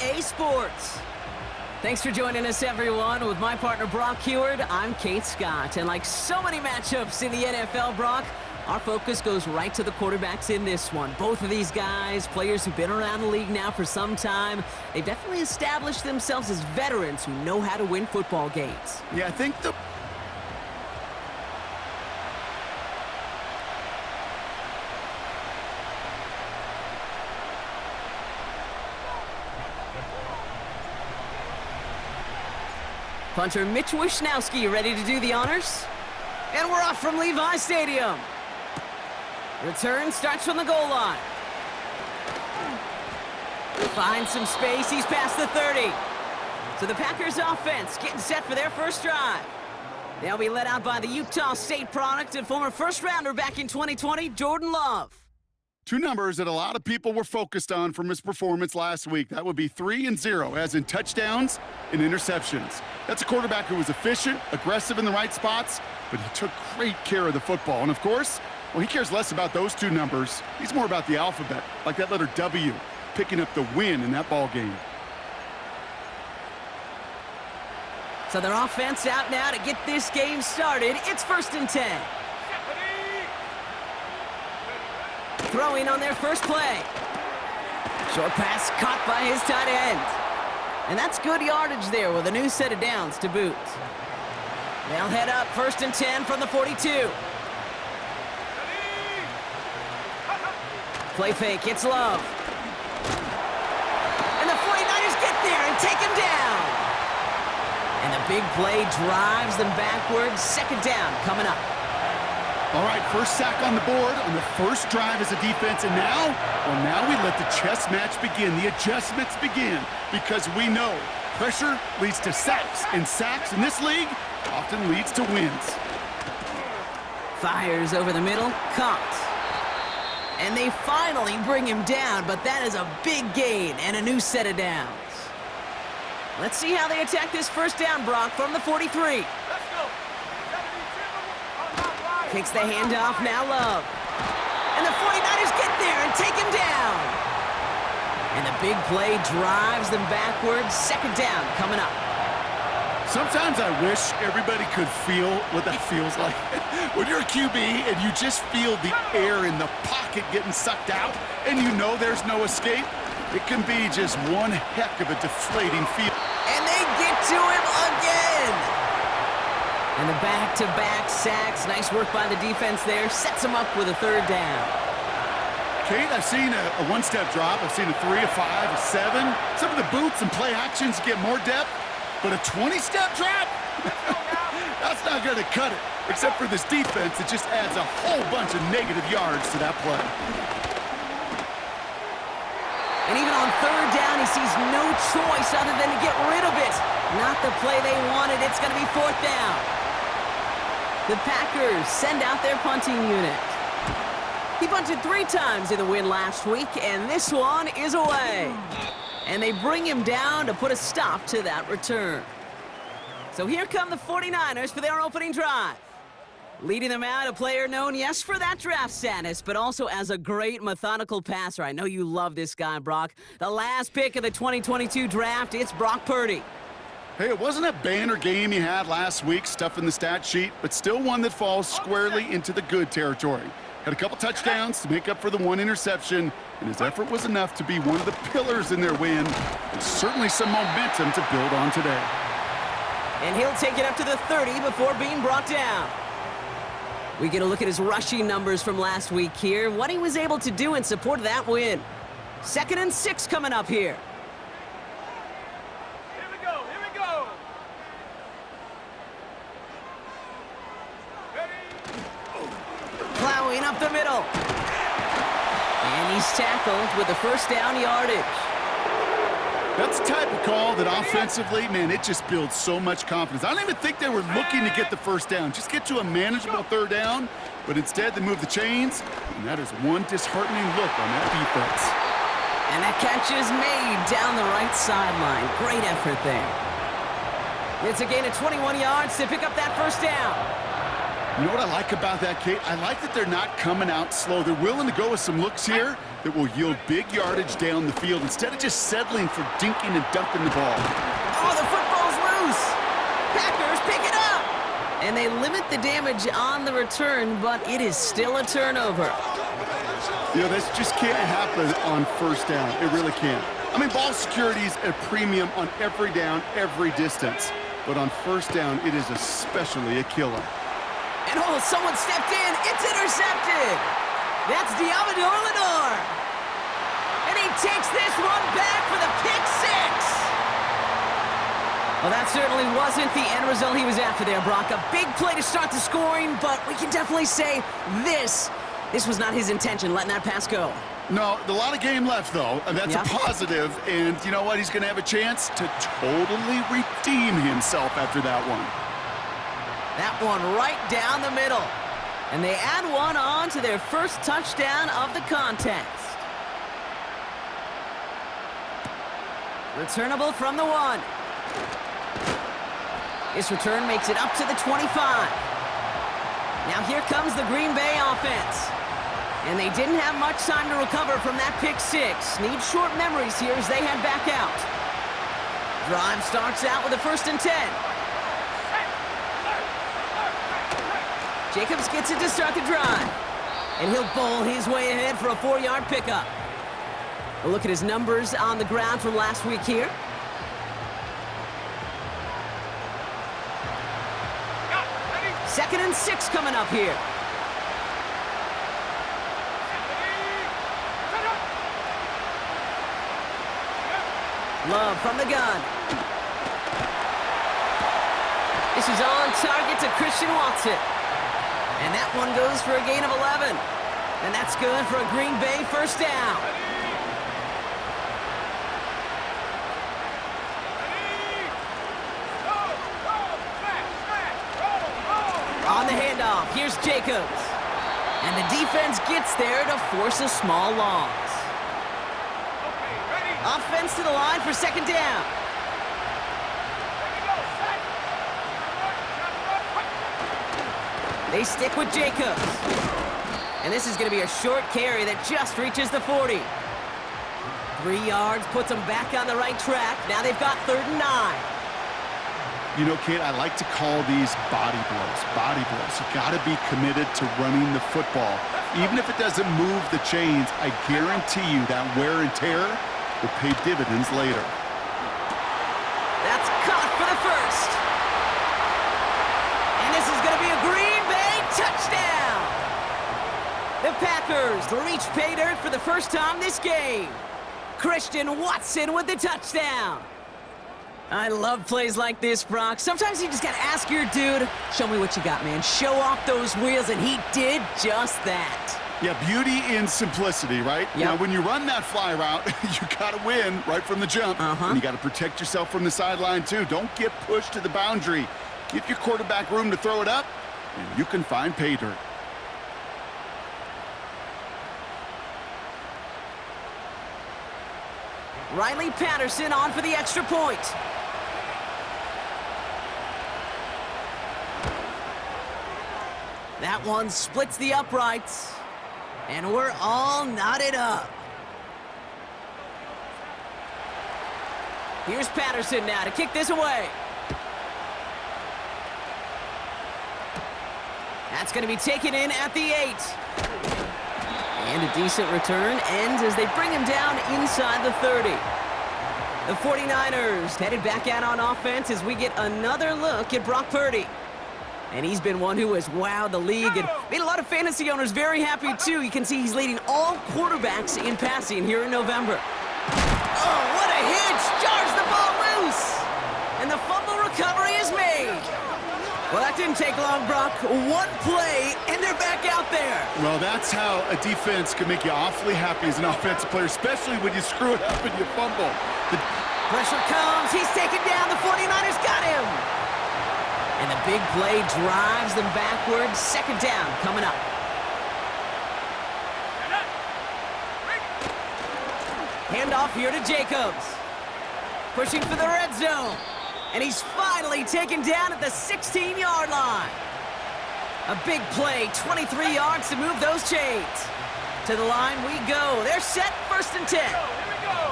EA Sports. Thanks for joining us, everyone. With my partner, Brock Heward, I'm Kate Scott. And like so many matchups in the NFL, Brock, our focus goes right to the quarterbacks in this one. Both of these guys, players who've been around the league now for some time, they've definitely established themselves as veterans who know how to win football games. Yeah, I think the... Punter Mitch Wishnowsky ready to do the honors. And we're off from Levi Stadium. Return starts from the goal line. Finds some space. He's past the 30. So the Packers offense getting set for their first drive. They'll be led out by the Utah State product and former first-rounder back in 2020, Jordan Love. Two numbers that a lot of people were focused on from his performance last week. That would be 3 and 0, as in touchdowns and interceptions. That's a quarterback who was efficient, aggressive in the right spots, but he took great care of the football. And of course, well, he cares less about those two numbers. He's more about the alphabet, like that letter W, picking up the win in that ball game. So their offense out now to get this game started. It's 1st and 10. Throwing on their first play. Short pass caught by his tight end. And that's good yardage there with a new set of downs to boot. They'll head up 1st and 10 from the 42. Play fake, it's Love. And the 49ers get there and take him down. And the big play drives them backwards. 2nd down coming up. All right, first sack on the board on the first drive as a defense, and now we let the chess match begin, the adjustments begin, because we know pressure leads to sacks, and sacks in this league often leads to wins. Fires over the middle, caught. And they finally bring him down, but that is a big gain and a new set of downs. Let's see how they attack this first down, Brock, from the 43. Kicks the handoff, now Love. And the 49ers get there and take him down. And the big play drives them backwards. 2nd down coming up. Sometimes I wish everybody could feel what that feels like. When you're a QB and you just feel the air in the pocket getting sucked out and you know there's no escape, it can be just one heck of a deflating feel. And they get to him again. And the back-to-back sacks. Nice work by the defense there. Sets him up with a 3rd down. Kate, I've seen a one-step drop. I've seen a 3, a 5, a 7. Some of the boots and play actions get more depth. But a 20-step drop? That's not going to cut it. Except for this defense, it just adds a whole bunch of negative yards to that play. And even on 3rd down, he sees no choice other than to get rid of it. Not the play they wanted. It's going to be 4th down. The Packers send out their punting unit. He punted 3 times in the win last week, and this one is away. And they bring him down to put a stop to that return. So here come the 49ers for their opening drive. Leading them out, a player known, yes, for that draft status, but also as a great methodical passer. I know you love this guy, Brock. The last pick of the 2022 draft, it's Brock Purdy. Hey, it wasn't a banner game he had last week, stuff in the stat sheet, but still one that falls squarely into the good territory. Had a couple touchdowns to make up for the 1 interception, and his effort was enough to be one of the pillars in their win, and certainly some momentum to build on today. And he'll take it up to the 30 before being brought down. We get a look at his rushing numbers from last week here, what he was able to do in support of that win. 2nd and 6 coming up here. Plowing up the middle. And he's tackled with the 1st down yardage. That's the type of call that offensively, man, it just builds so much confidence. I don't even think they were looking to get the 1st down. Just get to a manageable 3rd down, but instead they move the chains, and that is one disheartening look on that defense. And that catch is made down the right sideline. Great effort there. It's a gain of 21 yards to pick up that 1st down. You know what I like about that, Kate? I like that they're not coming out slow. They're willing to go with some looks here that will yield big yardage down the field instead of just settling for dinking and dunking the ball. Oh, the football's loose. Packers pick it up. And they limit the damage on the return, but it is still a turnover. You know, this just can't happen on first down. It really can't. I mean, ball security is a premium on every down, every distance. But on first down, it is especially a killer. And oh, someone stepped in. It's intercepted. That's Diamador Lenore. And he takes this one back for the pick six. Well, that certainly wasn't the end result he was after there, Brock. A big play to start the scoring, but we can definitely say this was not his intention, letting that pass go. No, a lot of game left, though, and that's a positive. And you know what? He's going to have a chance to totally redeem himself after that one. That one right down the middle. And they add one on to their first touchdown of the contest. Returnable from the 1. This return makes it up to the 25. Now here comes the Green Bay offense. And they didn't have much time to recover from that pick six. Need short memories here as they head back out. Drive starts out with a 1st and 10. Jacobs gets it to start the drive. And he'll bowl his way ahead for a 4-yard pickup. A look at his numbers on the ground from last week here. Second and 6 coming up here. Love from the gun. This is on target to Christian Watson. And that one goes for a gain of 11. And that's good for a Green Bay 1st down. On the handoff, here's Jacobs. And the defense gets there to force a small loss. Offense to the line for 2nd down. They stick with Jacobs. And this is going to be a short carry that just reaches the 40. 3 yards puts them back on the right track. Now they've got 3rd and 9. You know, Kate, I like to call these body blows. Body blows. You got to be committed to running the football. Even if it doesn't move the chains, I guarantee you that wear and tear will pay dividends later. That's caught for the 1st. And this is going to be a Green Bay touchdown. The Packers reach pay dirt for the first time this game. Christian Watson with the touchdown. I love plays like this, Brock. Sometimes you just got to ask your dude, show me what you got, man. Show off those wheels, and he did just that. Yeah, beauty in simplicity, right? Yep. Now, when you run that fly route, you got to win right from the jump. And you got to protect yourself from the sideline, too. Don't get pushed to the boundary. Give your quarterback room to throw it up, and you can find pay dirt. Riley Patterson on for the extra point. That one splits the uprights. And we're all knotted up. Here's Patterson now to kick this away. That's going to be taken in at the 8. And a decent return ends as they bring him down inside the 30. The 49ers headed back out on offense as we get another look at Brock Purdy. And he's been one who has wowed the league and made a lot of fantasy owners very happy, too. You can see he's leading all quarterbacks in passing here in November. Oh, what a hitch! Jars the ball loose! And the fumble recovery is made. Well, that didn't take long, Brock. One play, and they're back out there. Well, that's how a defense can make you awfully happy as an offensive player, especially when you screw it up and you fumble. Pressure comes. He's taken down. The 49ers got him. And the big play drives them backwards. 2nd down coming up. Handoff here to Jacobs. Pushing for the red zone. And he's finally taken down at the 16-yard line. A big play, 23 yards to move those chains. To the line we go. They're set, 1st and 10. Here we go.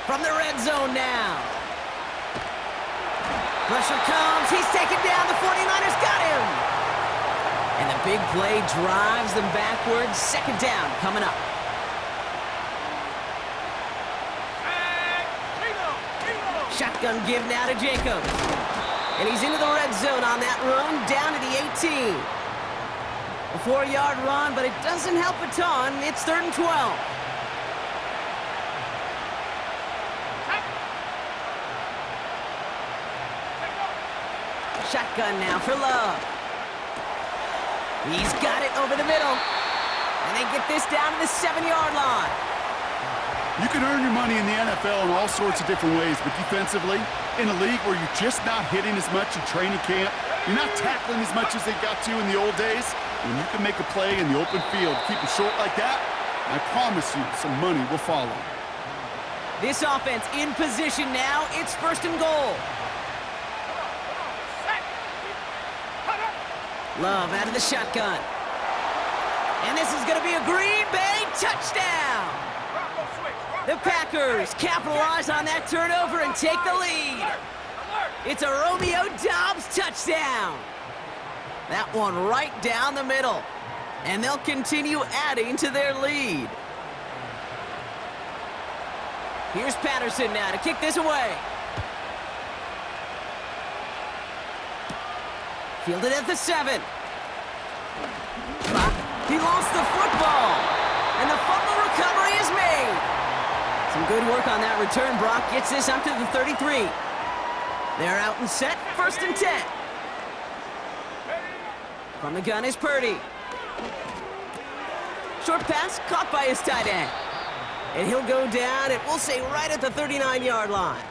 From the red zone now. Pressure comes. He's taken down. The 49ers got him. And the big play drives them backwards. 2nd down coming up. Shotgun give now to Jacobs. And he's into the red zone on that run, down to the 18. A 4-yard run, but it doesn't help a ton. It's 3rd and 12. Shotgun now for Love. He's got it over the middle. And they get this down to the 7-yard line. You can earn your money in the NFL in all sorts of different ways, but defensively, in a league where you're just not hitting as much in training camp, you're not tackling as much as they got to in the old days, when you can make a play in the open field, keep it short like that, I promise you some money will follow. This offense in position now. It's 1st and goal. Love out of the shotgun. And this is going to be a Green Bay touchdown. The Packers capitalize on that turnover and take the lead. It's a Romeo Doubs touchdown. That one right down the middle. And they'll continue adding to their lead. Here's Patterson now to kick this away. Fielded at the 7. He lost the football. And the fumble recovery is made. Some good work on that return. Brock gets this up to the 33. They're out and set, 1st and 10. From the gun is Purdy. Short pass caught by his tight end. And he'll go down, and we'll say right at the 39-yard line.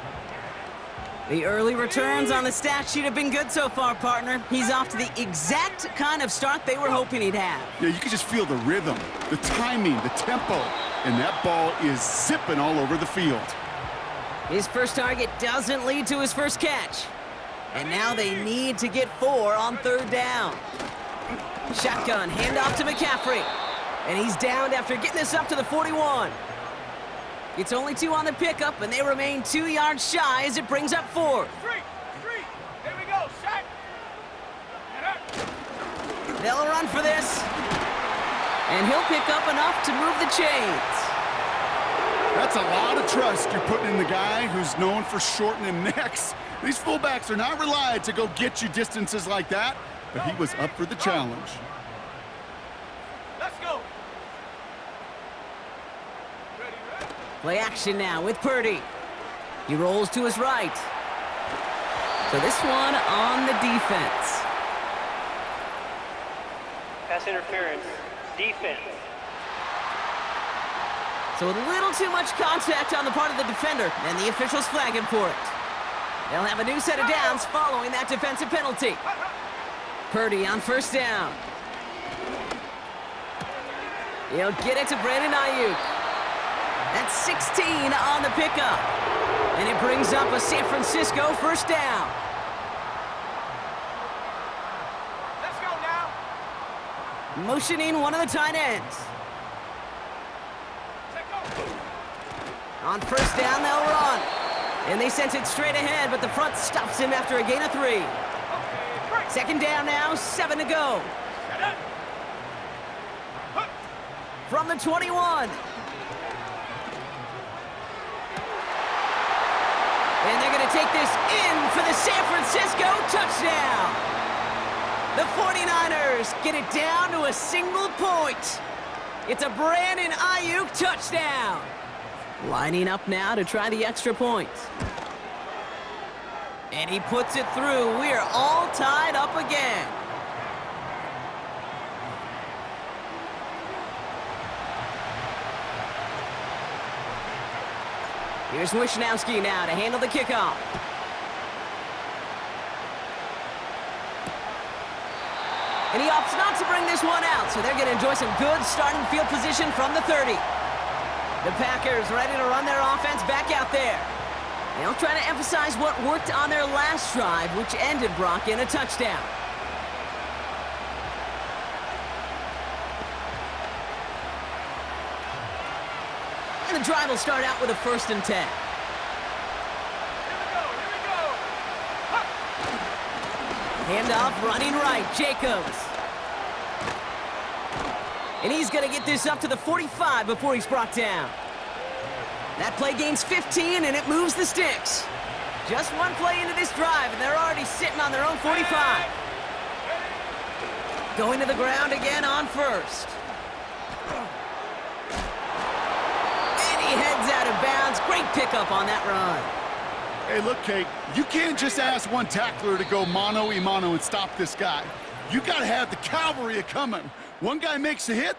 The early returns on the stat sheet have been good so far, partner. He's off to the exact kind of start they were hoping he'd have. Yeah, you can just feel the rhythm, the timing, the tempo, and that ball is zipping all over the field. His first target doesn't lead to his first catch. And now they need to get 4 on 3rd down. Shotgun, handoff to McCaffrey. And he's downed after getting this up to the 41. It's only 2 on the pickup, and they remain 2 yards shy as it brings up 4. Street. There we go. Shot. They'll run for this. And he'll pick up enough to move the chains. That's a lot of trust you're putting in the guy who's known for shortening necks. These fullbacks are not relied to go get you distances like that, but he was up for the challenge. Let's go. Play action now with Purdy. He rolls to his right. So this one on the defense. Pass interference. Defense. So a little too much contact on the part of the defender, and the officials flag him for it. They'll have a new set of downs following that defensive penalty. Purdy on 1st down. He'll get it to Brandon Ayuk. That's 16 on the pickup. And it brings up a San Francisco 1st down. Let's go now. Motioning one of the tight ends. On 1st down, they'll run. And they sent it straight ahead, but the front stops him after a gain of 3. 2nd down now, 7 to go. From the 21. And they're going to take this in for the San Francisco touchdown. The 49ers get it down to a single point. It's a Brandon Ayuk touchdown. Lining up now to try the extra point. And he puts it through. We are all tied up again. Here's Wishnowski now to handle the kickoff. And he opts not to bring this one out, so they're going to enjoy some good starting field position from the 30. The Packers ready to run their offense back out there. They'll try to emphasize what worked on their last drive, which ended, Brock, in a touchdown. drive will start out with a 1st and 10. Here we go. Huh. Handoff, running right, Jacobs. And he's going to get this up to the 45 before he's brought down. That play gains 15, and it moves the sticks. Just one play into this drive, and they're already sitting on their own 45. Going to the ground again on 1st. And he heads out of bounds. Great pickup on that run. Hey, look, Kate, you can't just ask one tackler to go mano-a-mano and stop this guy. You got to have the cavalry coming. One guy makes a hit.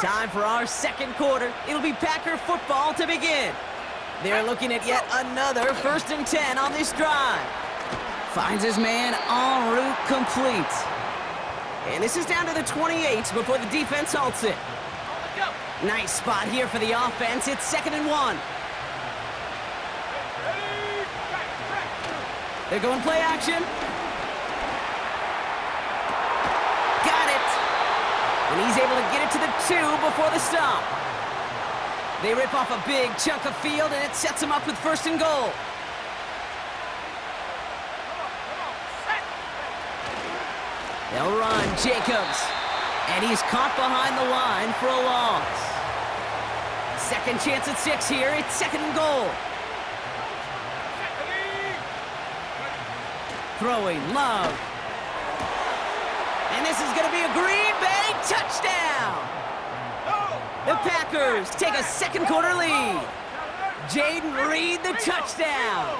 Time for our 2nd quarter. It'll be Packer football to begin. They're looking at yet another 1st and 10 on this drive. Finds his man en route complete. And this is down to the 28 before the defense halts it. Nice spot here for the offense. It's 2nd and 1. They're going play action. Got it. And he's able to get it to the 2 before the stop. They rip off a big chunk of field, and it sets them up with 1st and goal. They'll run, Jacobs. And he's caught behind the line for a loss. 2nd chance at 6 here. It's 2nd and goal. Throwing, Love. And this is going to be a Green Bay touchdown. The Packers take a 2nd quarter lead. Jaden Reed the touchdown.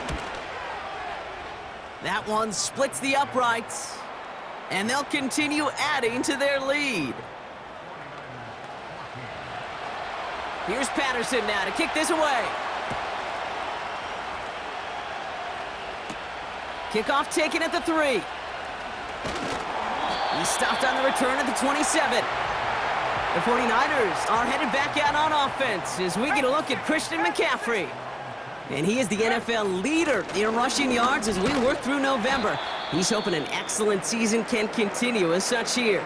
That one splits the uprights. And they'll continue adding to their lead. Here's Patterson now to kick this away. Kickoff taken at the 3. He stopped on the return at the 27. The 49ers are headed back out on offense as we get a look at Christian McCaffrey. And he is the NFL leader in rushing yards as we work through November. He's hoping an excellent season can continue as such here.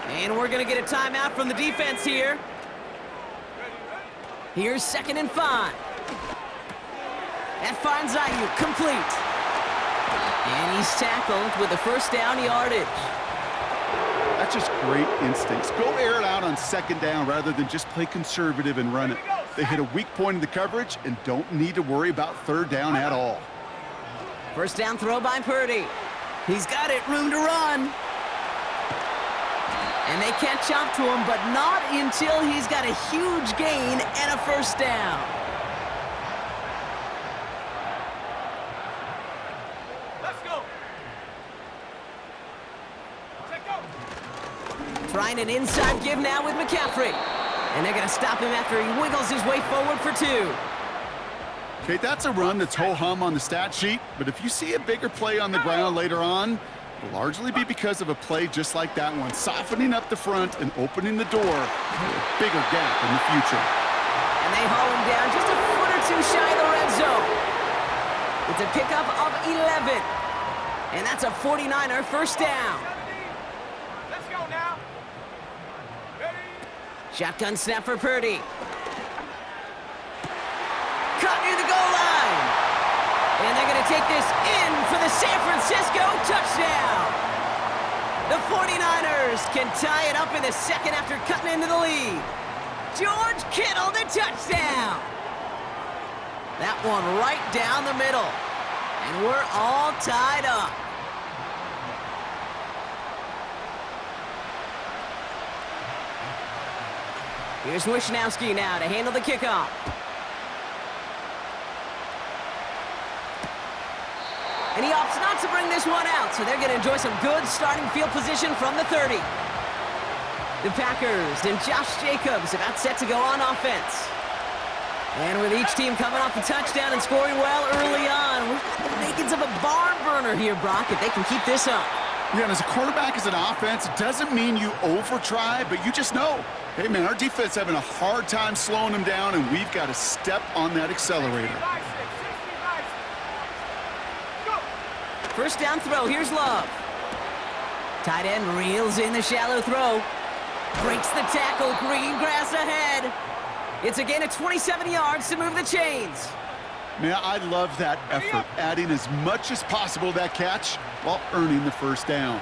And we're going to get a timeout from the defense here. Here's 2nd and 5. That finds Ayuk complete. And he's tackled with the 1st down yardage. That's just great instincts. Go air it out on 2nd down rather than just play conservative and run it. They hit a weak point in the coverage and don't need to worry about 3rd down at all. 1st down throw by Purdy. He's got it, room to run. And they catch up to him, but not until he's got a huge gain and a 1st down. Let's go. Check go. Trying an inside give now with McCaffrey. And they're going to stop him after he wiggles his way forward for 2. Kate, that's a run that's ho-hum on the stat sheet, but if you see a bigger play on the ground later on, it'll largely be because of a play just like that one, softening up the front and opening the door for a bigger gap in the future. And they haul him down just a foot or 2 shy of the red zone. It's a pickup of 11. And that's a 49er 1st down. Let's go now. Ready? Shotgun snap for Purdy. Caught near the goal line. And they're going to take this in for the San Francisco touchdown. The 49ers can tie it up in the 2nd after cutting into the lead. George Kittle, the touchdown. That one right down the middle. And we're all tied up. Here's Wishnowski now to handle the kickoff. And he opts not to bring this one out, so they're going to enjoy some good starting field position from the 30. The Packers and Josh Jacobs about set to go on offense. And with each team coming off a touchdown and scoring well early on, we've got the makings of a barn burner here, Brock, if they can keep this up. Yeah, and as a quarterback, as an offense, it doesn't mean you over-try, but you just know, hey, man, our defense having a hard time slowing them down, and we've got to step on that accelerator. First down throw, here's Love. Tight end reels in the shallow throw. Breaks the tackle, green grass ahead. It's a gain of 27 yards to move the chains. Man, I love that effort, adding as much as possible to that catch while earning the first down.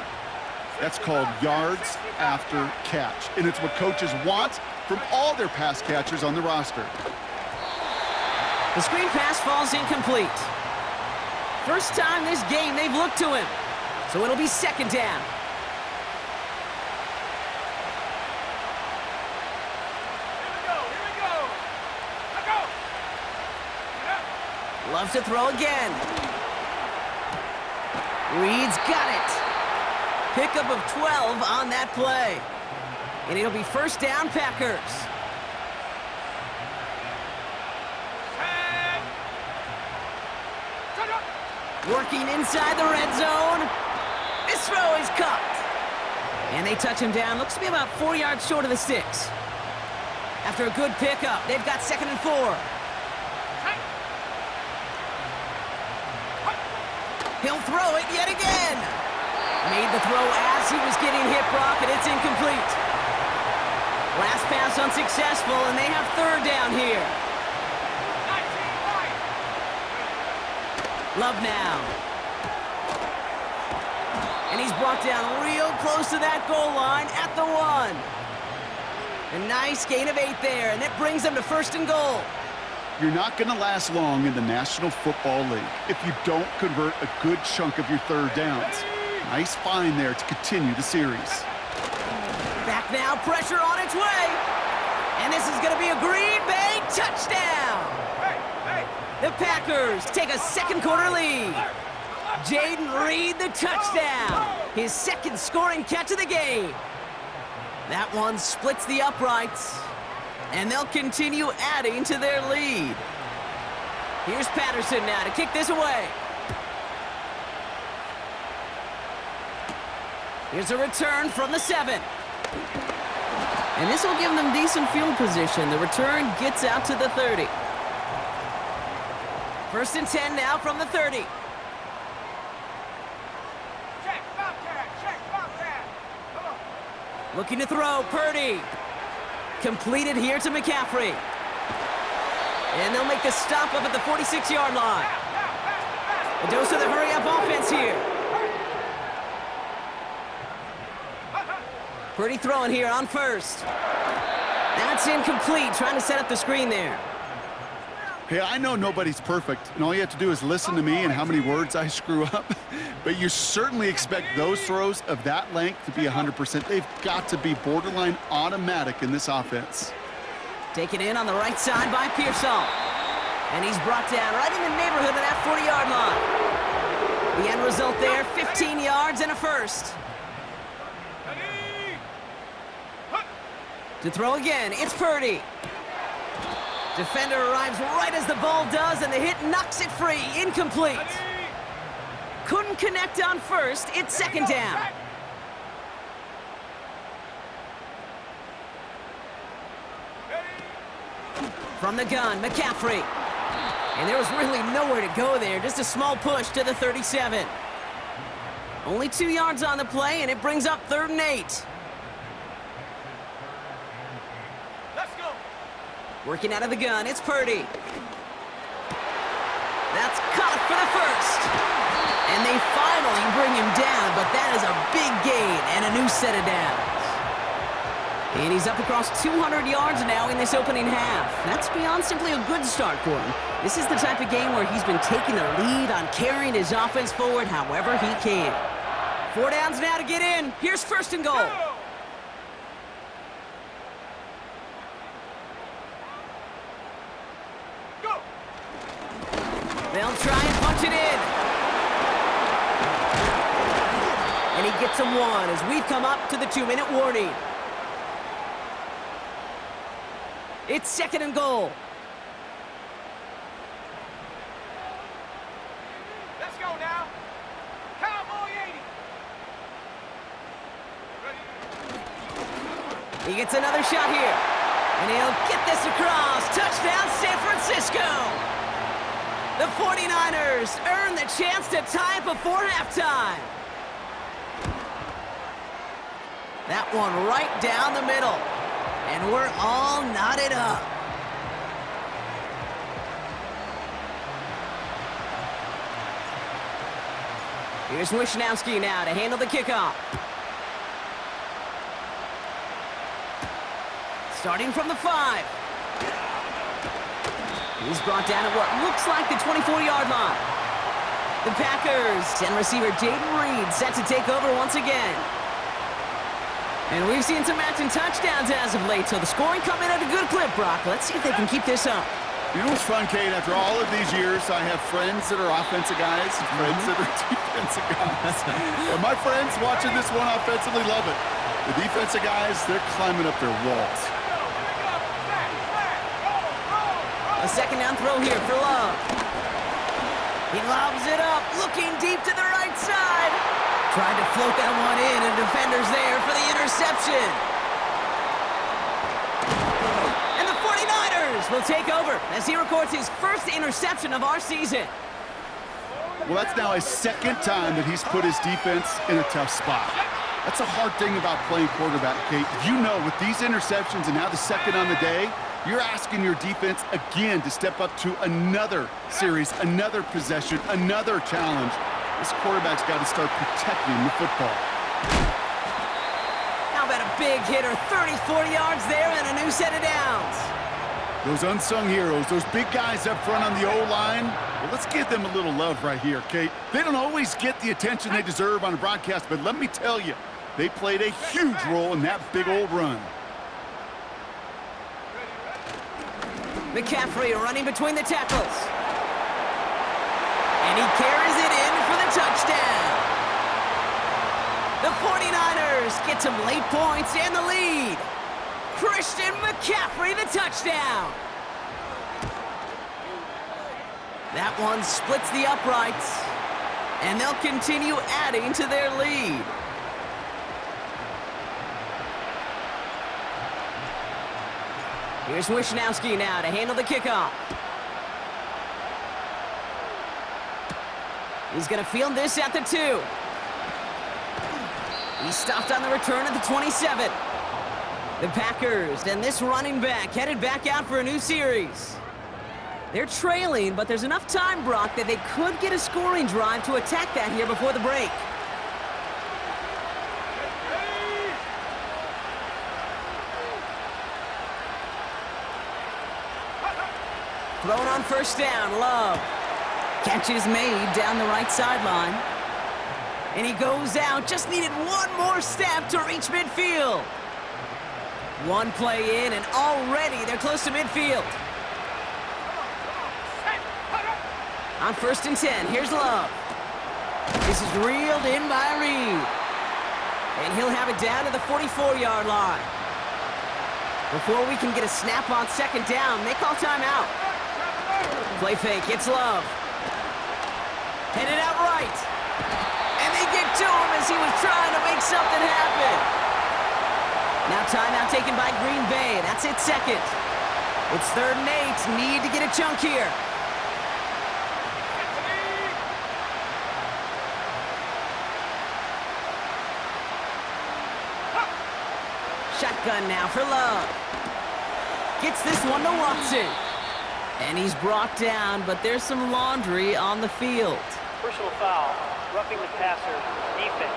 That's called yards after catch, and it's what coaches want from all their pass catchers on the roster. The screen pass falls incomplete. First time this game they've looked to him, so it'll be second down. Loves to throw again. Reed's got it. Pickup of 12 on that play. And it'll be first down, Packers. Working inside the red zone. This throw is caught. And they touch him down. Looks to be about 4 yards short of the sticks. After a good pickup, they've got 2nd and 4. He'll throw it yet again. Made the throw as he was getting hit, Brock, and it's incomplete. Last pass unsuccessful, and they have third down here. Love now. And he's brought down real close to that goal line at the 1. A nice gain of 8 there, and it brings them to 1st and goal. You're not going to last long in the National Football League if you don't convert a good chunk of your third downs. Nice find there to continue the series. Back now, pressure on its way. And this is going to be a Green Bay touchdown. The Packers take a second quarter lead. Jaden Reed the touchdown. His second scoring catch of the game. That one splits the uprights. And they'll continue adding to their lead. Here's Patterson now to kick this away. Here's a return from the 7. And this will give them decent field position. The return gets out to the 30. 1st and 10 now from the 30. Check, Bobcat. Come on. Looking to throw, Purdy. Completed here to McCaffrey. And they'll make the stop up at the 46-yard line. A dose of the hurry-up offense here. Purdy throwing here on first. That's incomplete, trying to set up the screen there. Hey, I know nobody's perfect, and all you have to do is listen to me and how many words I screw up. But you certainly expect those throws of that length to be 100%. They've got to be borderline automatic in this offense. Taken in on the right side by Pearsall. And he's brought down right in the neighborhood of that 40-yard line. The end result there, 15 yards and a first. To throw again, it's Purdy. Defender arrives right as the ball does, and the hit knocks it free. Incomplete. Couldn't connect on first. It's second down. From the gun, McCaffrey. And there was really nowhere to go there. Just a small push to the 37. Only 2 yards on the play, and it brings up 3rd and 8. Working out of the gun, it's Purdy. That's caught for the first. And they finally bring him down, but that is a big gain and a new set of downs. And he's up across 200 yards now in this opening half. That's beyond simply a good start for him. This is the type of game where he's been taking the lead on carrying his offense forward however he can. 4 downs now to get in. Here's 1st and goal. They'll try and punch it in. And he gets him 1 as we've come up to the 2-minute warning. It's 2nd and goal. Let's go now. Cowboy 80. He gets another shot here. And he'll get this across. Touchdown, San Francisco. The 49ers earn the chance to tie it before halftime. That one right down the middle. And we're all knotted up. Here's Wishnowski now to handle the kickoff. Starting from the 5. He's brought down at what looks like the 24-yard line. The Packers and receiver Jaden Reed set to take over once again. And we've seen some matching touchdowns as of late, so the scoring coming at a good clip, Brock. Let's see if they can keep this up. You know what's fun, Kate? After all of these years, I have friends that are offensive guys and friends that are defensive guys. And my friends watching this one offensively love it. The defensive guys, they're climbing up their walls. A second down throw here for Love. He lobs it up, looking deep to the right side. Tried to float that one in, and defender's there for the interception. And the 49ers will take over as he records his first interception of our season. Well, that's now his second time that he's put his defense in a tough spot. That's a hard thing about playing quarterback, Kate. You know, with these interceptions and now the second on the day, you're asking your defense again to step up to another series, another possession, another challenge. This quarterback's got to start protecting the football. How about a big hitter, 30-40 yards there and a new set of downs. Those unsung heroes, those big guys up front on the O-line, well, let's give them a little love right here, Kate. They don't always get the attention they deserve on a broadcast, but let me tell you, they played a huge role in that big old run. McCaffrey running between the tackles. And he carries it in for the touchdown. The 49ers get some late points and the lead. Christian McCaffrey, the touchdown. That one splits the uprights, and they'll continue adding to their lead. Here's Wishnowski now to handle the kickoff. He's going to field this at the 2. He's stopped on the return at the 27. The Packers and this running back headed back out for a new series. They're trailing, but there's enough time, Brock, that they could get a scoring drive to attack that here before the break. Thrown on first down, Love. Catch is made down the right sideline. And he goes out, just needed one more step to reach midfield. One play in, and already they're close to midfield. On first and 10, here's Love. This is reeled in by Reed. And he'll have it down to the 44-yard line. Before we can get a snap on second down, they call timeout. Play fake, it's Love. Headed out right. And they get to him as he was trying to make something happen. Now timeout taken by Green Bay. That's its second. It's 3rd and 8. Need to get a chunk here. Shotgun now for Love. Gets this one to Watson. And he's brought down, but there's some laundry on the field. Personal foul, roughing the passer, defense.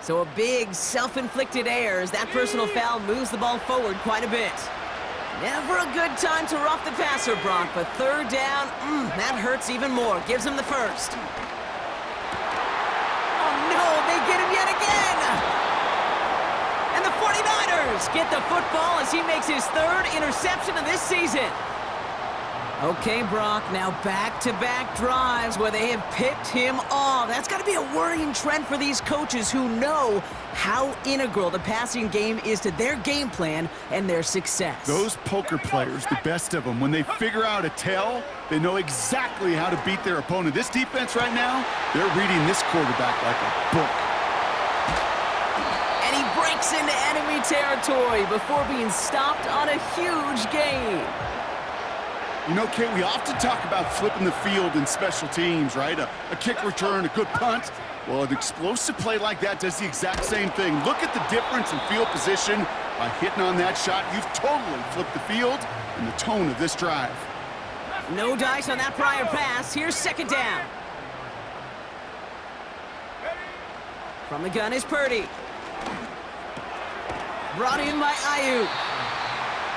So a big self-inflicted error as that personal foul moves the ball forward quite a bit. Never a good time to rough the passer, Brock, but 3rd down, that hurts even more. Gives him the first. Oh no, they get him yet again! And the 49ers get the football as he makes his 3rd interception of this season. Okay, Brock, now back-to-back drives where they have picked him off. That's got to be a worrying trend for these coaches who know how integral the passing game is to their game plan and their success. Those poker players, the best of them, when they figure out a tell, they know exactly how to beat their opponent. This defense right now, they're reading this quarterback like a book. And he breaks kicks into enemy territory before being stopped on a huge gain. You know, Kate, we often talk about flipping the field in special teams, right? A kick return, a good punt. Well, an explosive play like that does the exact same thing. Look at the difference in field position. By hitting on that shot, you've totally flipped the field and the tone of this drive. No dice on that prior pass. Here's second down. From the gun is Purdy. Brought in by Ayuk.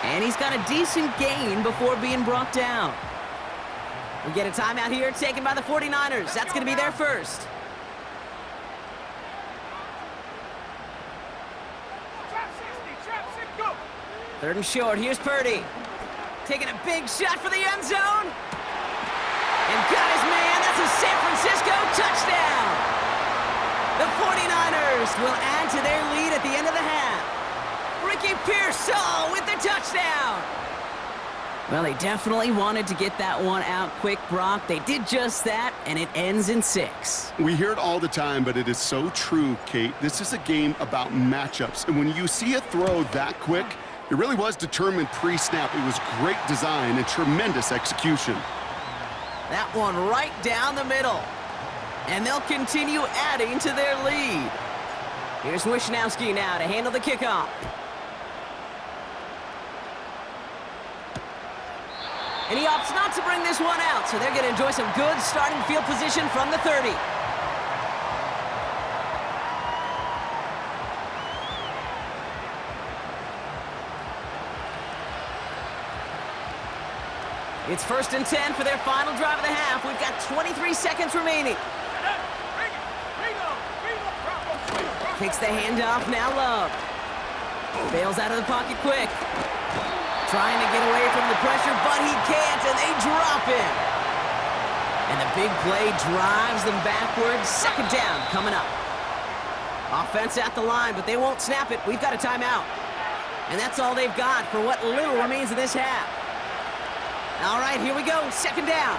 And he's got a decent gain before being brought down. We get a timeout here taken by the 49ers. That's going to be their first. Trap 6, go! Third and short. Here's Purdy. Taking a big shot for the end zone. And got his man. That's a San Francisco touchdown. The 49ers will add to their lead at the end of the half. Ricky Pearsall with the touchdown. Well, they definitely wanted to get that one out quick, Brock. They did just that, and it ends in 6. We hear it all the time, but it is so true, Kate. This is a game about matchups, and when you see a throw that quick, it really was determined pre-snap. It was great design and tremendous execution. That one right down the middle. And they'll continue adding to their lead. Here's Wishnowski now to handle the kickoff. And he opts not to bring this one out, so they're going to enjoy some good starting field position from the 30. It's 1st and 10 for their final drive of the half. We've got 23 seconds remaining. Takes the handoff, now Love. Bails out of the pocket quick. Trying to get away from the pressure, but he can't, and they drop him. And the big play drives them backwards. Second down coming up. Offense at the line, but they won't snap it. We've got a timeout. And that's all they've got for what little remains of this half. All right, here we go. Second down.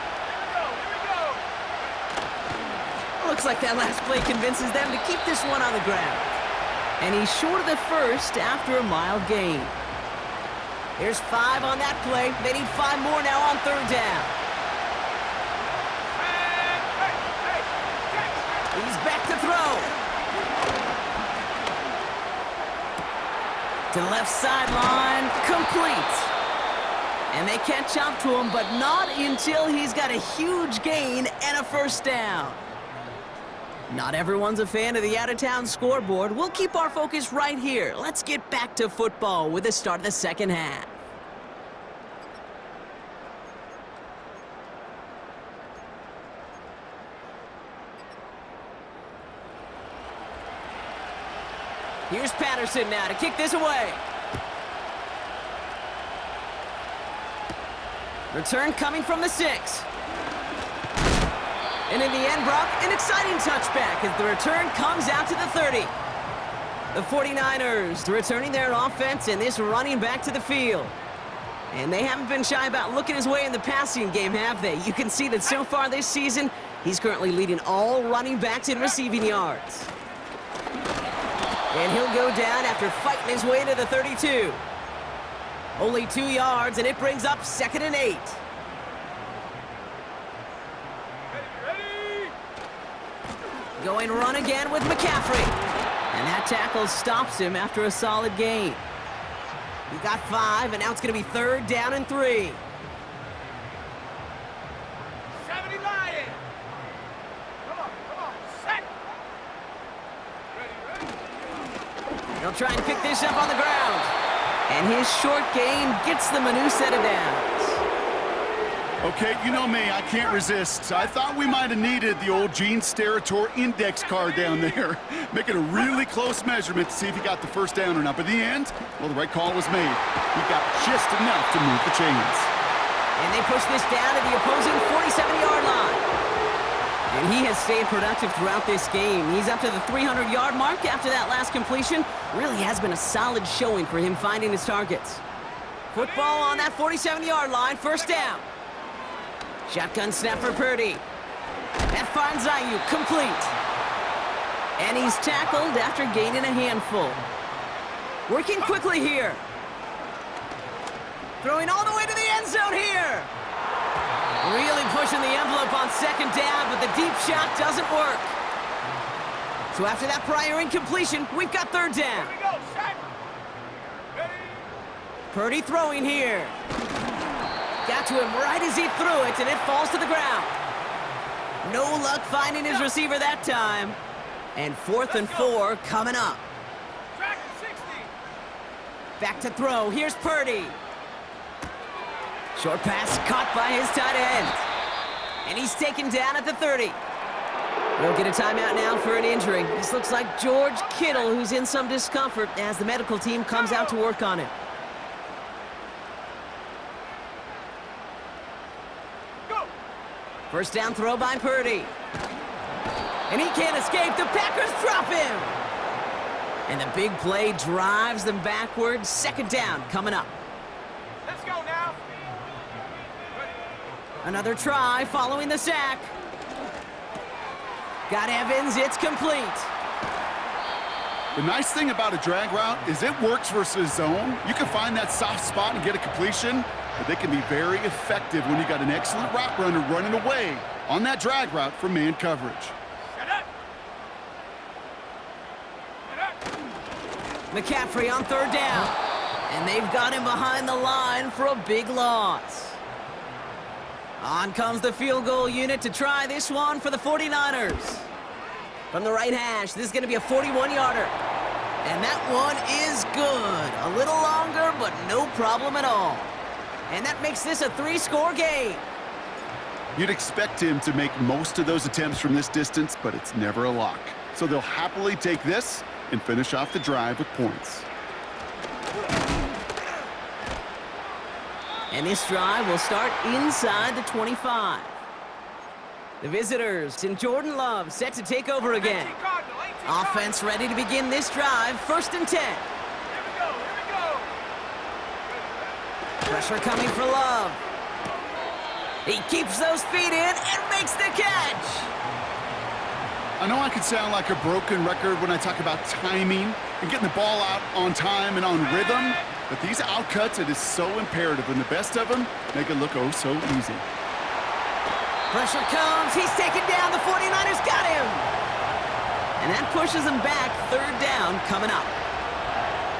Looks like that last play convinces them to keep this one on the ground. And he's short of the first after a mild gain. There's 5 on that play. They need 5 more now on third down. He's back to throw. To the left sideline, complete. And they catch up to him, but not until he's got a huge gain and a first down. Not everyone's a fan of the out-of-town scoreboard. We'll keep our focus right here. Let's get back to football with the start of the second half. Here's Patterson now to kick this away. Return coming from the 6. And in the end, Brock, an exciting touchback as the return comes out to the 30. The 49ers returning their offense and this running back to the field. And they haven't been shy about looking his way in the passing game, have they? You can see that so far this season, he's currently leading all running backs in receiving yards. And he'll go down after fighting his way to the 32. Only 2 yards, and it brings up 2nd and 8. Going run again with McCaffrey. And that tackle stops him after a solid gain. He got 5, and now it's going to be 3rd down and 3. 70 Lion! Come on, set! Ready. They'll try and pick this up on the ground. And his short gain gets them a new set of downs. Okay, you know me, I can't resist. I thought we might have needed the old Gene Steratore index card down there. Making a really close measurement to see if he got the first down or not. But in the end, well, the right call was made. He got just enough to move the chains. And they push this down to the opposing 47-yard line. And he has stayed productive throughout this game. He's up to the 300-yard mark after that last completion. Really has been a solid showing for him finding his targets. Football on that 47-yard line, first down. Shotgun snap for Purdy. That finds Ayuk, complete. And he's tackled after gaining a handful. Working quickly here. Throwing all the way to the end zone here. Really pushing the envelope on second down, but the deep shot doesn't work. So after that prior incompletion, we've got third down. Here we go, set. Ready. Purdy throwing here. Got to him right as he threw it, and it falls to the ground. No luck finding his receiver that time. And 4th and 4 coming up. Track 60. Back to throw. Here's Purdy. Short pass caught by his tight end. And he's taken down at the 30. We'll get a timeout now for an injury. This looks like George Kittle, who's in some discomfort as the medical team comes out to work on it. Go. First down throw by Purdy. And he can't escape. The Packers drop him. And the big play drives them backwards. Second down coming up. Let's go now. Another try following the sack. Got Evans. It's complete. The nice thing about a drag route is it works versus zone. You can find that soft spot and get a completion, but they can be very effective when you got an excellent route runner running away on that drag route from man coverage. Get up. Get up. McCaffrey on third down. And they've got him behind the line for a big loss. On comes the field goal unit to try this one for the 49ers. From the right hash, this is going to be a 41-yarder. And that one is good. A little longer, but no problem at all. And that makes this a 3-score game. You'd expect him to make most of those attempts from this distance, but it's never a lock. So they'll happily take this and finish off the drive with points. And this drive will start inside the 25. The visitors and Jordan Love set to take over again. 18 Cardinal, 18 Cardinal. Offense ready to begin this drive. 1st and 10. Here we go. Here we go. Pressure coming for Love. He keeps those feet in and makes the catch. I know I can sound like a broken record when I talk about timing and getting the ball out on time and on rhythm, but these outcuts, it is so imperative, and the best of them make it look oh so easy. Pressure comes. He's taken down. The 49ers got him. And that pushes him back. Third down coming up.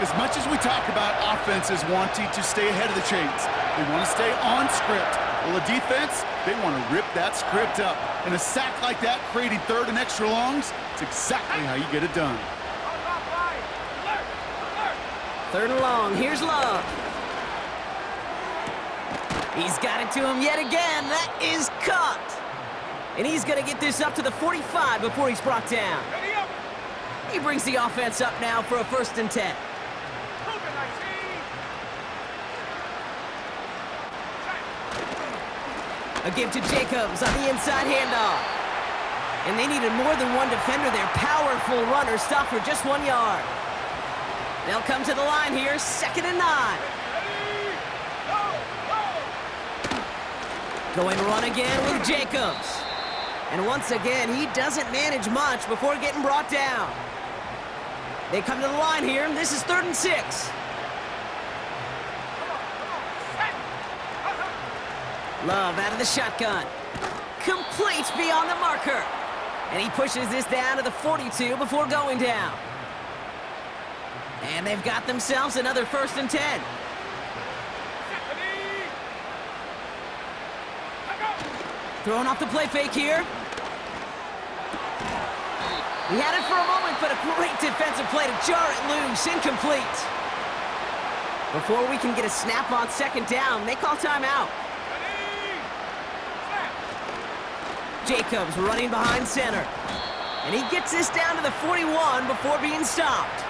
As much as we talk about offenses wanting to stay ahead of the chains, they want to stay on script. Well, the defense, they want to rip that script up. And a sack like that, creating third and extra longs, it's exactly how you get it done. Alert. Alert. Third and long. Here's Love. He's got it to him yet again. That is caught. And he's going to get this up to the 45 before he's brought down. Ready up. He brings the offense up now for a 1st and 10. Cougar 19. A give to Jacobs on the inside handoff. And they needed more than one defender there. Powerful runner stopped for just 1 yard. They'll come to the line here. 2nd and 9. Ready. Go. Going run again with Jacobs. And once again, he doesn't manage much before getting brought down. They come to the line here. This is 3rd and 6. Set. Love out of the shotgun. Complete beyond the marker. And he pushes this down to the 42 before going down. And they've got themselves another 1st and 10. Throwing off the play fake here. He had it for a moment, but a great defensive play to jar it loose. Incomplete. Before we can get a snap on 2nd down, they call timeout. Jacobs running behind center. And he gets this down to the 41 before being stopped.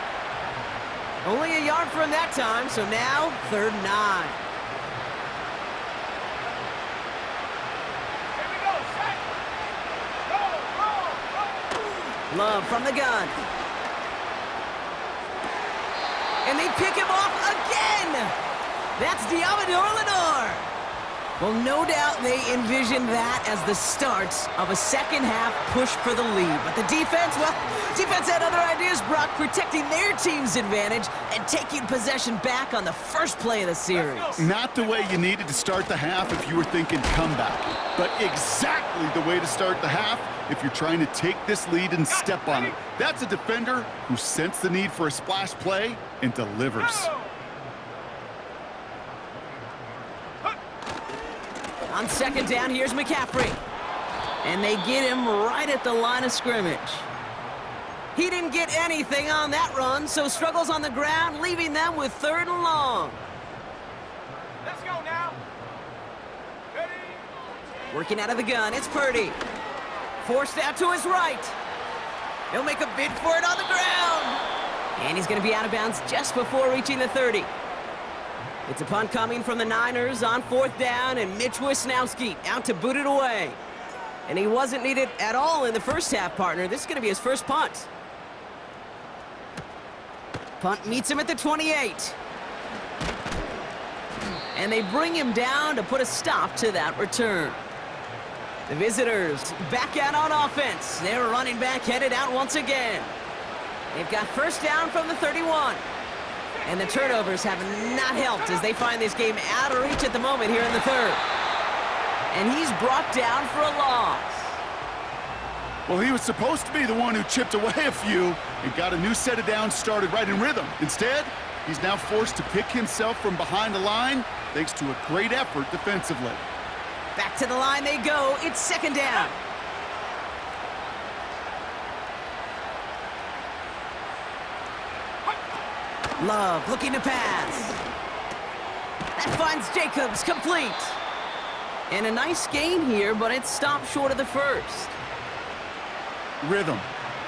Only a yard for him that time, so now 3rd and 9. Love from the gun. And they pick him off again. That's Diamador Lenore. Well, no doubt they envisioned that as the start of a second-half push for the lead. But the defense, well, defense had other ideas, Brock, protecting their team's advantage and taking possession back on the first play of the series. Not the way you needed to start the half if you were thinking comeback, but exactly the way to start the half if you're trying to take this lead and step on it. That's a defender who sensed the need for a splash play and delivers. On second down, here's McCaffrey. And they get him right at the line of scrimmage. He didn't get anything on that run, so struggles on the ground, leaving them with 3rd and long. Let's go now. Ready? Working out of the gun, it's Purdy. Forced out to his right. He'll make a bid for it on the ground. And he's going to be out of bounds just before reaching the 30. It's a punt coming from the Niners on 4th down, and Mitch Wisnowski out to boot it away. And he wasn't needed at all in the first half, partner. This is going to be his first punt. Punt meets him at the 28. And they bring him down to put a stop to that return. The visitors back out on offense. Their running back headed out once again. They've got first down from the 31. And the turnovers have not helped as they find this game out of reach at the moment here in the 3rd. And he's brought down for a loss. Well, he was supposed to be the one who chipped away a few and got a new set of downs started right in rhythm. Instead, he's now forced to pick himself from behind the line thanks to a great effort defensively. Back to the line they go. It's 2nd down. Love looking to pass. That finds Jacobs complete. And a nice gain here, but it stopped short of the first. Rhythm.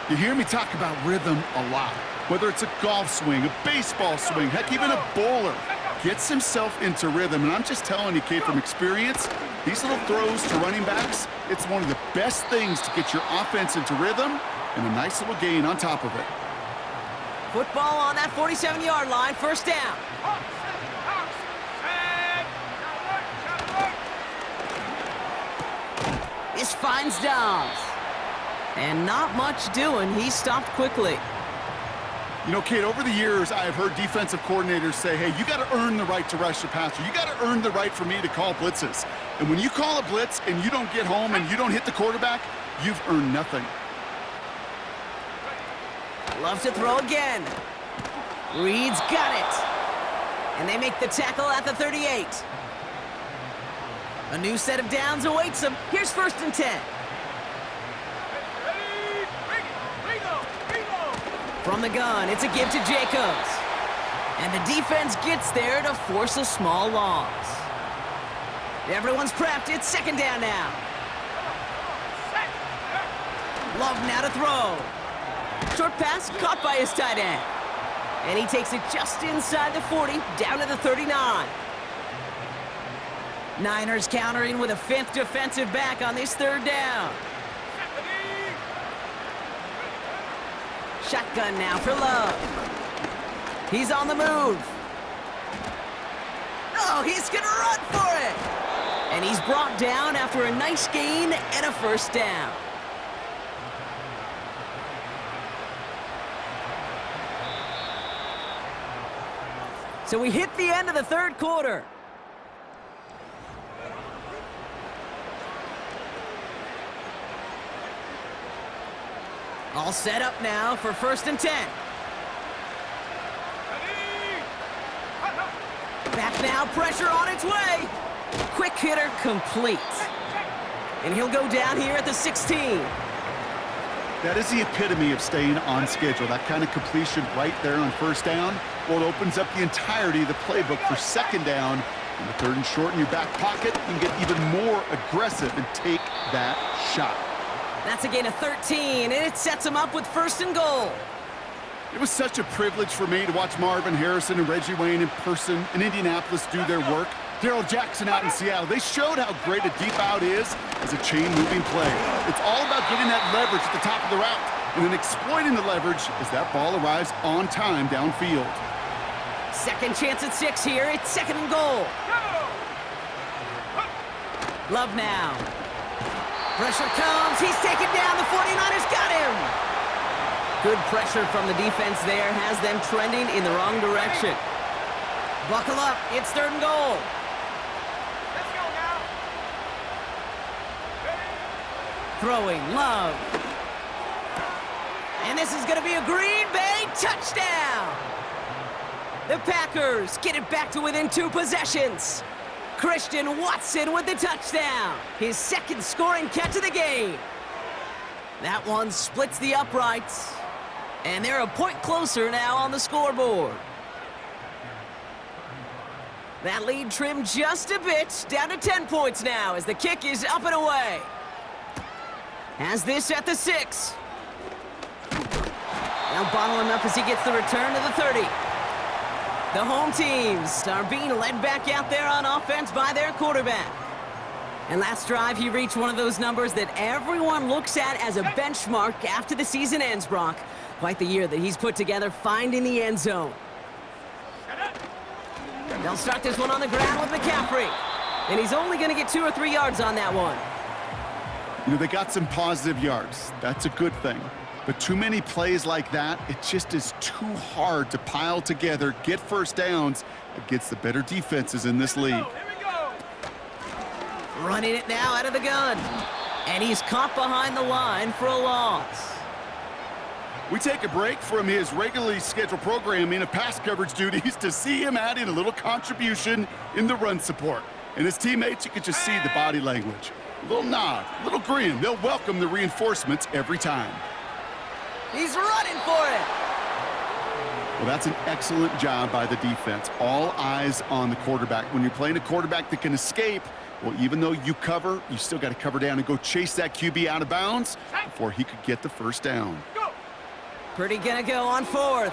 You hear me talk about rhythm a lot. Whether it's a golf swing, a baseball swing, heck, even a bowler gets himself into rhythm. And I'm just telling you, kid, from experience, these little throws to running backs, it's one of the best things to get your offense into rhythm and a nice little gain on top of it. Football on that 47-yard line, first down. This finds Dobbs. And not much doing. He stopped quickly. You know, Kate, over the years, I have heard defensive coordinators say, hey, you got to earn the right to rush the passer. You got to earn the right for me to call blitzes. And when you call a blitz and you don't get home and you don't hit the quarterback, you've earned nothing. Love to throw again. Reed's got it. And they make the tackle at the 38. A new set of downs awaits them. Here's 1st and 10. From the gun, it's a give to Jacobs. And the defense gets there to force a small loss. Everyone's prepped. It's 2nd down now. Love now to throw. Short pass caught by his tight end. And he takes it just inside the 40, down to the 39. Niners countering with a 5th defensive back on this 3rd down. Shotgun now for Love. He's on the move. Oh, he's gonna run for it. And he's brought down after a nice gain and a first down. So we hit the end of the 3rd quarter. All set up now for 1st and 10. Back now, pressure on its way. Quick hitter complete. And he'll go down here at the 16. That is the epitome of staying on schedule. That kind of completion right there on 1st down. Well, it opens up the entirety of the playbook for 2nd down. In the 3rd and short in your back pocket, you can get even more aggressive and take that shot. That's a gain of 13, and it sets him up with 1st and goal. It was such a privilege for me to watch Marvin Harrison and Reggie Wayne in person in Indianapolis do their work. Daryl Jackson out in Seattle. They showed how great a deep out is as a chain-moving play. It's all about getting that leverage at the top of the route and then exploiting the leverage as that ball arrives on time downfield. Second chance at 6 here. It's 2nd and goal. Love now. Pressure comes. He's taken down. The 49ers got him. Good pressure from the defense there has them trending in the wrong direction. Buckle up. It's 3rd and goal. Let's go now. Throwing, Love. And this is going to be a Green Bay touchdown. The Packers get it back to within 2 possessions. Christian Watson with the touchdown. His 2nd scoring catch of the game. That one splits the uprights. And they're a point closer now on the scoreboard. That lead trimmed just a bit, down to 10 points now as the kick is up and away. Has this at the 6. Now bottling up as he gets the return to the 30. The home teams are being led back out there on offense by their quarterback. And last drive, he reached one of those numbers that everyone looks at as a benchmark after the season ends, Brock. Quite the year that he's put together finding the end zone. They'll start this one on the ground with McCaffrey. And he's only going to get 2 or 3 yards on that one. You know, they got some positive yards. That's a good thing. But too many plays like that, it just is too hard to pile together, get first downs against the better defenses in this league. Here we go. Running it now out of the gun. And he's caught behind the line for a loss. We take a break from his regularly scheduled programming of pass coverage duties to see him add in a little contribution in the run support. And his teammates, you can just see the body language. A little nod, a little grin. They'll welcome the reinforcements every time. He's running for it. Well, that's an excellent job by the defense. All eyes on the quarterback. When you're playing a quarterback that can escape, well, even though you cover, you still got to cover down and go chase that QB out of bounds before he could get the first down. Purdy gonna go on 4th.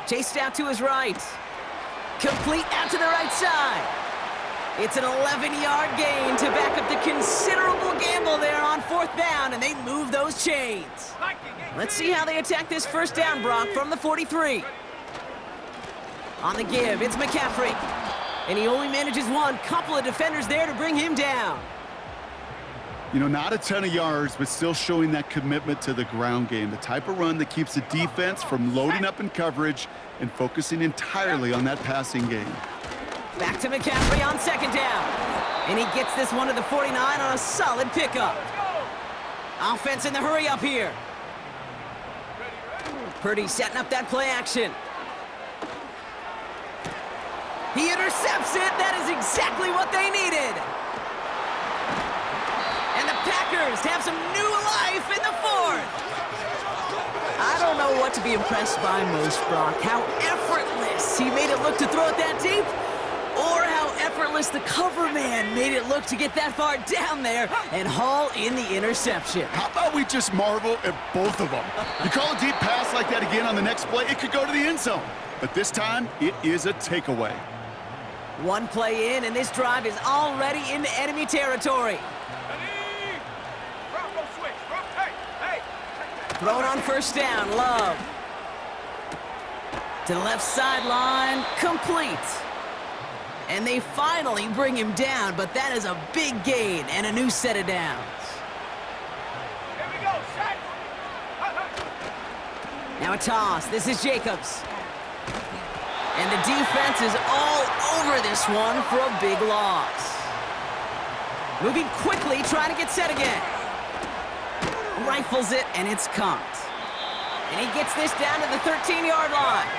Chased out to his right. Complete out to the right side. It's an 11-yard gain to back up the considerable gamble there on 4th down, and they move those chains. Let's see how they attack this first down, Brock, from the 43. On the give, it's McCaffrey. And he only manages one. Couple of defenders there to bring him down. You know, not a ton of yards, but still showing that commitment to the ground game. The type of run that keeps the defense from loading up in coverage and focusing entirely on that passing game. Back to McCaffrey on 2nd down. And he gets this one to the 49 on a solid pickup. Offense in the hurry up here. Purdy setting up that play action. He intercepts it. That is exactly what they needed. And the Packers have some new life in the 4th. I don't know what to be impressed by most, Brock. How effortless he made it look to throw it that deep, or how effortless the cover man made it look to get that far down there and haul in the interception. How about we just marvel at both of them? You call a deep pass like that again on the next play, it could go to the end zone. But this time, it is a takeaway. One play in, and this drive is already into enemy territory. Thrown on 1st down, Love. To the left sideline, complete. And they finally bring him down, but that is a big gain and a new set of downs. Here we go, set. Now a toss. This is Jacobs. And the defense is all over this one for a big loss. Moving quickly, trying to get set again. Rifles it, and it's caught. And he gets this down to the 13-yard line.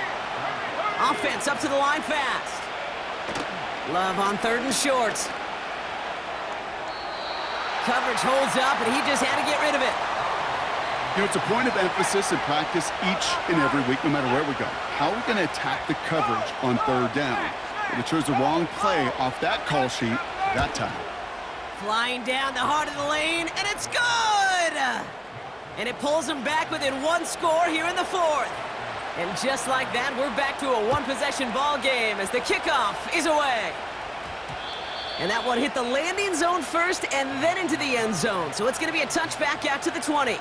Offense up to the line fast. Love on 3rd and short. Coverage holds up, and he just had to get rid of it. You know, it's a point of emphasis in practice each and every week, no matter where we go. How are we going to attack the coverage on 3rd down? But it chose the wrong play off that call sheet that time. Flying down the heart of the lane, and it's good! And it pulls them back within 1 score here in the 4th. And just like that, we're back to a 1-possession ball game as the kickoff is away. And that one hit the landing zone first and then into the end zone. So it's going to be a touchback out to the 20.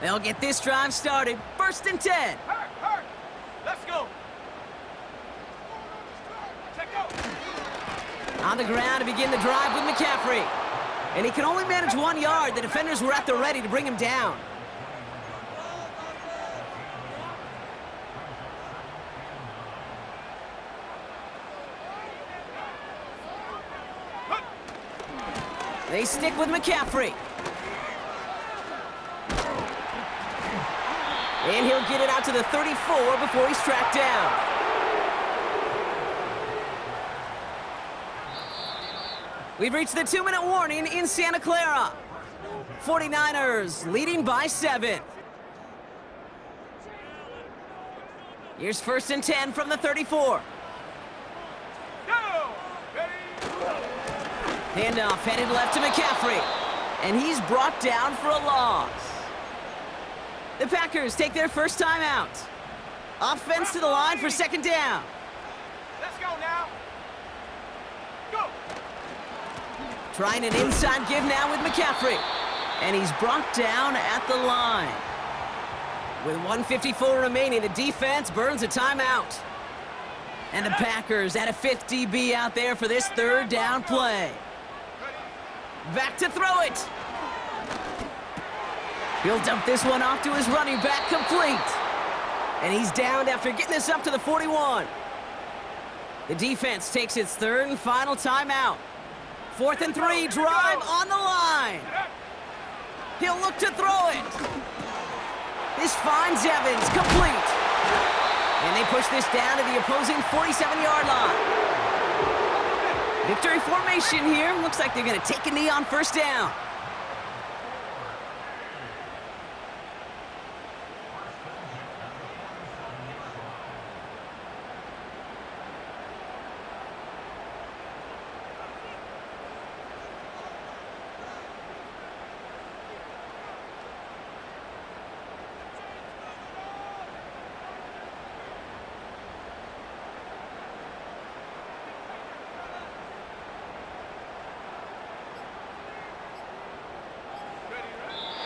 They'll get this drive started. 1st and 10. On the ground to begin the drive with McCaffrey. And he can only manage 1 yard. The defenders were at the ready to bring him down. They stick with McCaffrey. And he'll get it out to the 34 before he's tracked down. We've reached the 2-minute warning in Santa Clara. 49ers leading by 7. Here's 1st and 10 from the 34. Handoff headed left to McCaffrey. And he's brought down for a loss. The Packers take their first time out. Offense to the line for 2nd down. Let's go now. Go. Trying an inside give now with McCaffrey. And he's brought down at the line. With 1:54 remaining, the defense burns a timeout. And the Packers add a 5th DB out there for this 3rd down play. Back to throw it. He'll dump this one off to his running back, complete. And he's downed after getting this up to the 41. The defense takes its 3rd and final timeout. 4th and 3, drive on the line. He'll look to throw it. This finds Evans, complete. And they push this down to the opposing 47-yard line. Victory formation here. Looks like they're going to take a knee on 1st down.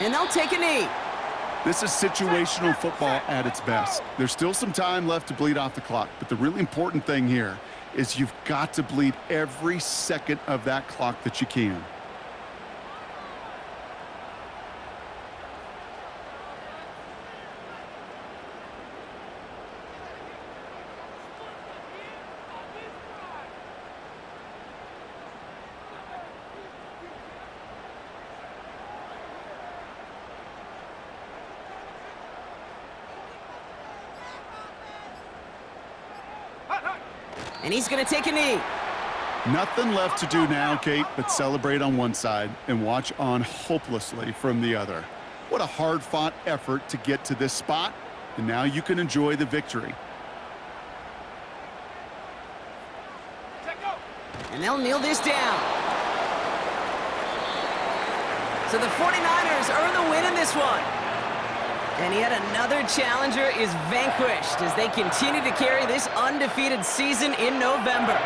And they'll take a knee. This is situational football at its best. There's still some time left to bleed off the clock, but the really important thing here is you've got to bleed every second of that clock that you can. And he's going to take a knee. Nothing left to do now, Kate, but celebrate on one side and watch on hopelessly from the other. What a hard-fought effort to get to this spot, and now you can enjoy the victory. And they'll kneel this down. So the 49ers earn the win in this one. And yet another challenger is vanquished as they continue to carry this undefeated season in November.